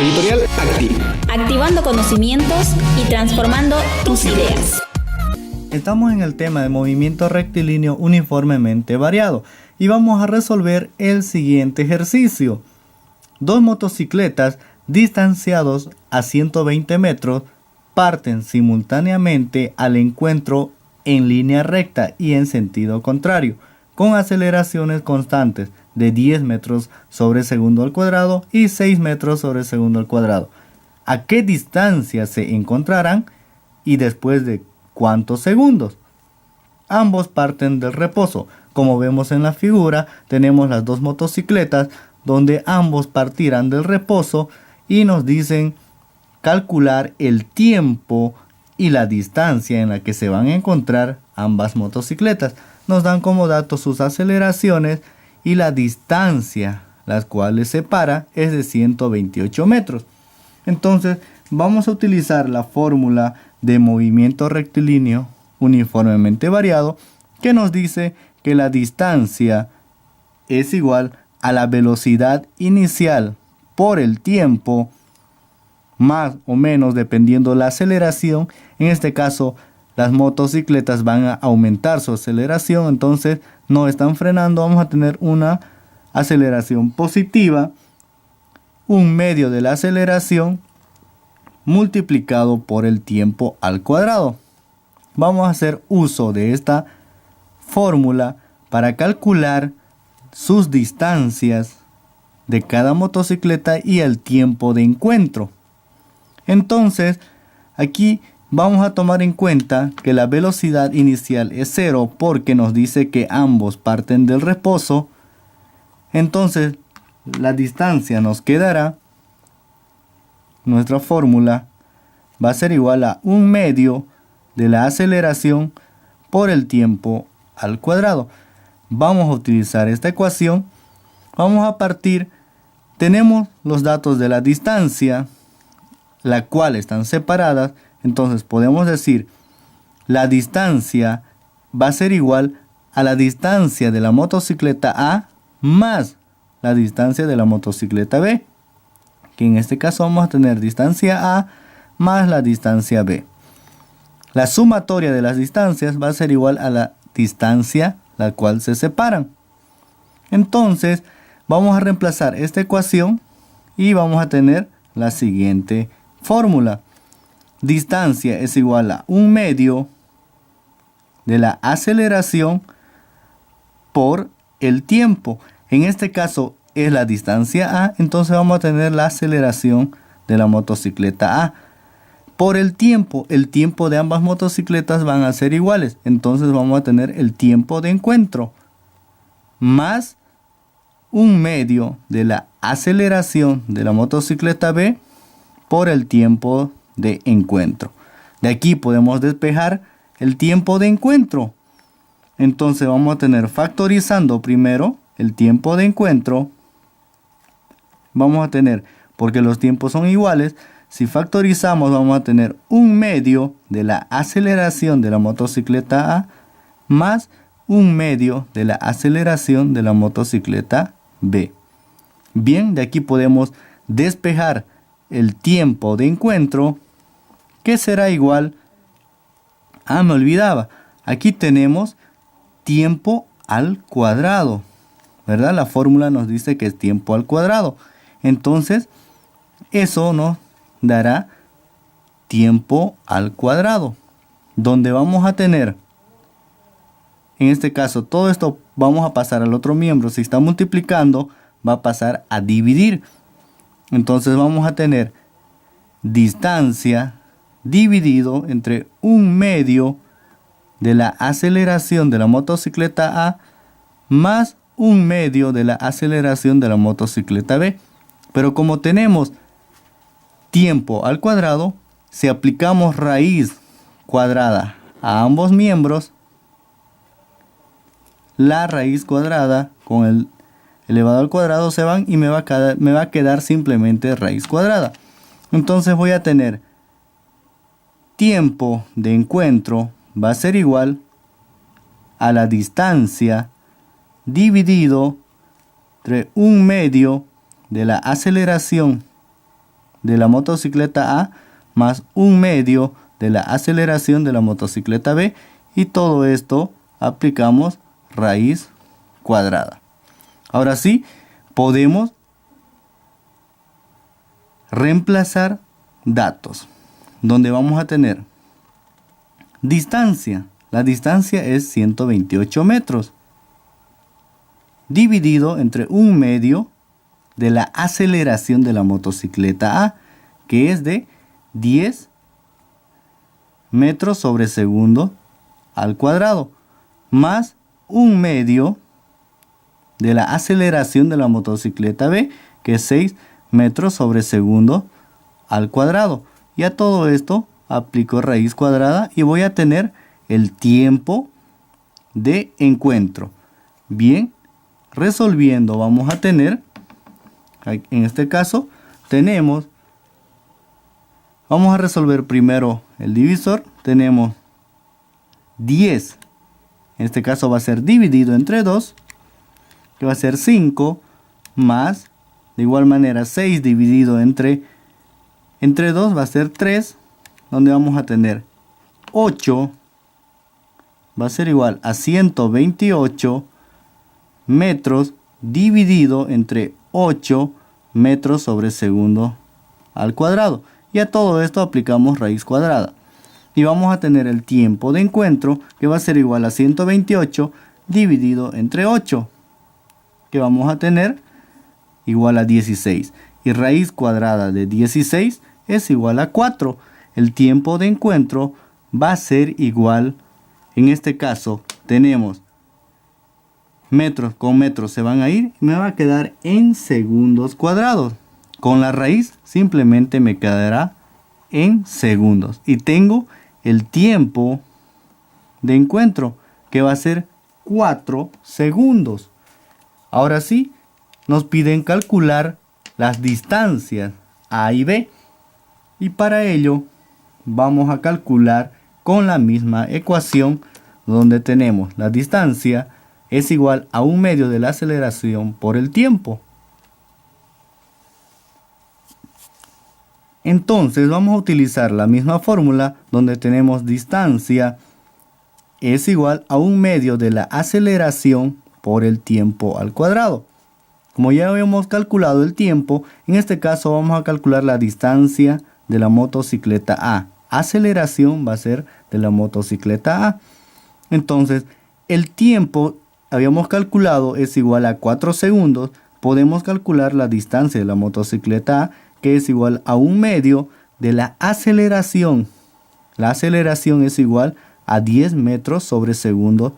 Editorial Acti. Activando conocimientos y transformando tus ideas. Estamos en el tema de movimiento rectilíneo uniformemente variado y vamos a resolver el siguiente ejercicio. Dos motocicletas distanciados a 120 metros parten simultáneamente al encuentro en línea recta y en sentido contrario, con aceleraciones constantes de 10 metros sobre segundo al cuadrado y 6 metros sobre segundo al cuadrado. ¿A qué distancia se encontrarán y después de cuántos segundos? Ambos parten del reposo. Como vemos en la figura, tenemos las dos motocicletas donde ambos partirán del reposo y nos dicen calcular el tiempo y la distancia en la que se van a encontrar ambas motocicletas. Nos dan como datos sus aceleraciones y la distancia, las cuales separa, es de 128 metros. Entonces vamos a utilizar la fórmula de movimiento rectilíneo uniformemente variado, que nos dice que la distancia es igual a la velocidad inicial por el tiempo, más o menos dependiendo la aceleración. En este caso, las motocicletas van a aumentar su aceleración, entonces no están frenando, vamos a tener una aceleración positiva, un medio de la aceleración multiplicado por el tiempo al cuadrado. Vamos a hacer uso de esta fórmula para calcular sus distancias de cada motocicleta y el tiempo de encuentro. Entonces, aquí vamos a tomar en cuenta que la velocidad inicial es 0 porque nos dice que ambos parten del reposo. Entonces, la distancia nos quedará, nuestra fórmula va a ser igual a un medio de la aceleración por el tiempo al cuadrado. Vamos a utilizar esta ecuación. Vamos a partir, tenemos los datos de la distancia, la cual están separadas. Entonces podemos decir la distancia va a ser igual a la distancia de la motocicleta A más la distancia de la motocicleta B, que en este caso vamos a tener distancia A más la distancia B. La sumatoria de las distancias va a ser igual a la distancia la cual se separan. Entonces vamos a reemplazar esta ecuación y vamos a tener la siguiente fórmula. Distancia es igual a un medio de la aceleración por el tiempo. En este caso es la distancia A, entonces vamos a tener la aceleración de la motocicleta A. Por el tiempo de ambas motocicletas van a ser iguales, entonces vamos a tener el tiempo de encuentro más un medio de la aceleración de la motocicleta B por el tiempo de encuentro. De aquí podemos despejar el tiempo de encuentro. Entonces vamos a tener, factorizando primero el tiempo de encuentro, vamos a tener, porque los tiempos son iguales, si factorizamos vamos a tener un medio de la aceleración de la motocicleta A más un medio de la aceleración de la motocicleta B. Bien, de aquí podemos despejar el tiempo de encuentro, que será igual me olvidaba, aquí tenemos tiempo al cuadrado, ¿verdad? La fórmula nos dice que es tiempo al cuadrado, entonces eso nos dará tiempo al cuadrado, donde vamos a tener, en este caso, todo esto vamos a pasar al otro miembro. Si está multiplicando, va a pasar a dividir. Entonces vamos a tener distancia dividido entre un medio de la aceleración de la motocicleta A más un medio de la aceleración de la motocicleta B. Pero como tenemos tiempo al cuadrado, si aplicamos raíz cuadrada a ambos miembros, la raíz cuadrada con el elevado al cuadrado se van y me va a quedar simplemente raíz cuadrada. Entonces voy a tener tiempo de encuentro va a ser igual a la distancia dividido entre un medio de la aceleración de la motocicleta A más 1/2 de la aceleración de la motocicleta B, y todo esto aplicamos raíz cuadrada. Ahora sí, podemos reemplazar datos, donde vamos a tener distancia. La distancia es 128 metros, dividido entre 1/2 de la aceleración de la motocicleta A, que es de 10 metros sobre segundo al cuadrado, más 1/2 de la aceleración de la motocicleta B, que es 6 metros sobre segundo al cuadrado. Y a todo esto aplico raíz cuadrada y voy a tener el tiempo de encuentro. Bien, resolviendo vamos a tener, en este caso vamos a resolver primero el divisor. Tenemos 10, en este caso va a ser dividido entre 2, que va a ser 5, más, de igual manera 6 dividido entre 2 va a ser 3, donde vamos a tener 8, va a ser igual a 128 metros dividido entre 8 metros sobre segundo al cuadrado. Y a todo esto aplicamos raíz cuadrada. Y vamos a tener el tiempo de encuentro, que va a ser igual a 128 dividido entre 8, que vamos a tener igual a 16. Y raíz cuadrada de 16 es igual a 4. El tiempo de encuentro va a ser igual, en este caso tenemos metros con metros se van a ir, y me va a quedar en segundos cuadrados. Con la raíz simplemente me quedará en segundos. Y tengo el tiempo de encuentro, que va a ser 4 segundos. Ahora sí, nos piden calcular las distancias A y B. Y para ello vamos a calcular con la misma ecuación, donde tenemos la distancia es igual a 1/2 de la aceleración por el tiempo. Entonces vamos a utilizar la misma fórmula, donde tenemos distancia es igual a 1/2 de la aceleración por el tiempo al cuadrado. Como ya habíamos calculado el tiempo, en este caso vamos a calcular la distancia de la motocicleta A. Aceleración va a ser de la motocicleta A. Entonces, el tiempo habíamos calculado es igual a 4 segundos. Podemos calcular la distancia de la motocicleta A, que es igual a 1/2 de la aceleración. La aceleración es igual a 10 metros sobre segundo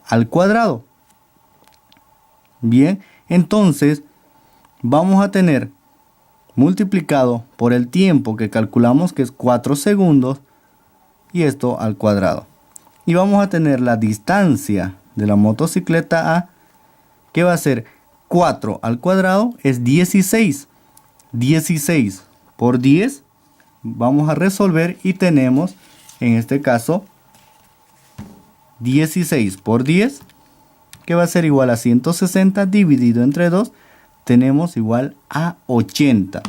al cuadrado. Bien, entonces vamos a tener multiplicado por el tiempo que calculamos, que es 4 segundos, y esto al cuadrado. Y vamos a tener la distancia de la motocicleta A, que va a ser 4 al cuadrado, es 16. 16 por 10, vamos a resolver y tenemos, en este caso, 16 por 10, que va a ser igual a 160 dividido entre 2, tenemos igual a 80.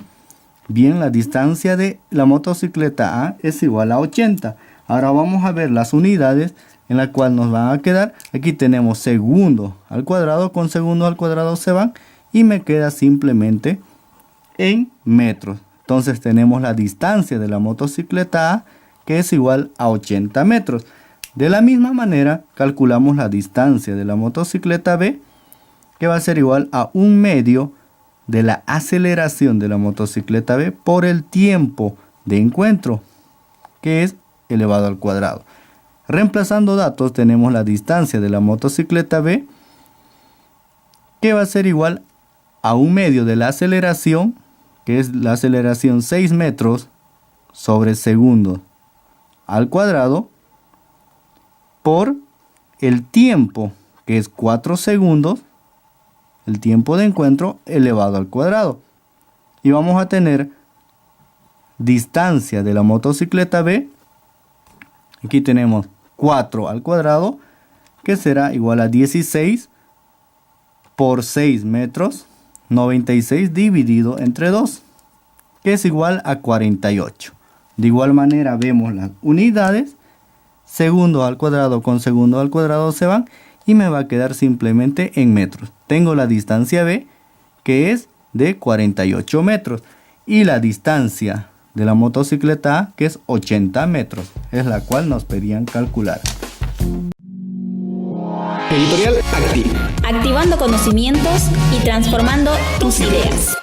Bien, la distancia de la motocicleta A es igual a 80. Ahora vamos a ver las unidades en la cual nos van a quedar. Aquí tenemos segundo al cuadrado, con segundo al cuadrado se van y me queda simplemente en metros. Entonces tenemos la distancia de la motocicleta A, que es igual a 80 metros. De la misma manera calculamos la distancia de la motocicleta B, que va a ser igual a 1/2 de la aceleración de la motocicleta B por el tiempo de encuentro, que es elevado al cuadrado. Reemplazando datos, tenemos la distancia de la motocicleta B, que va a ser igual a 1/2 de la aceleración, que es la aceleración 6 metros sobre segundo al cuadrado, por el tiempo, que es 4 segundos, el tiempo de encuentro elevado al cuadrado. Y vamos a tener distancia de la motocicleta B, aquí tenemos 4 al cuadrado, que será igual a 16 por 6 metros, 96 dividido entre 2, que es igual a 48. De igual manera vemos las unidades. Segundo al cuadrado con segundo al cuadrado se van y me va a quedar simplemente en metros. Tengo la distancia B, que es de 48 metros. Y la distancia de la motocicleta A, que es 80 metros. Es la cual nos pedían calcular. Editorial Acti. Activando conocimientos y transformando tus ideas.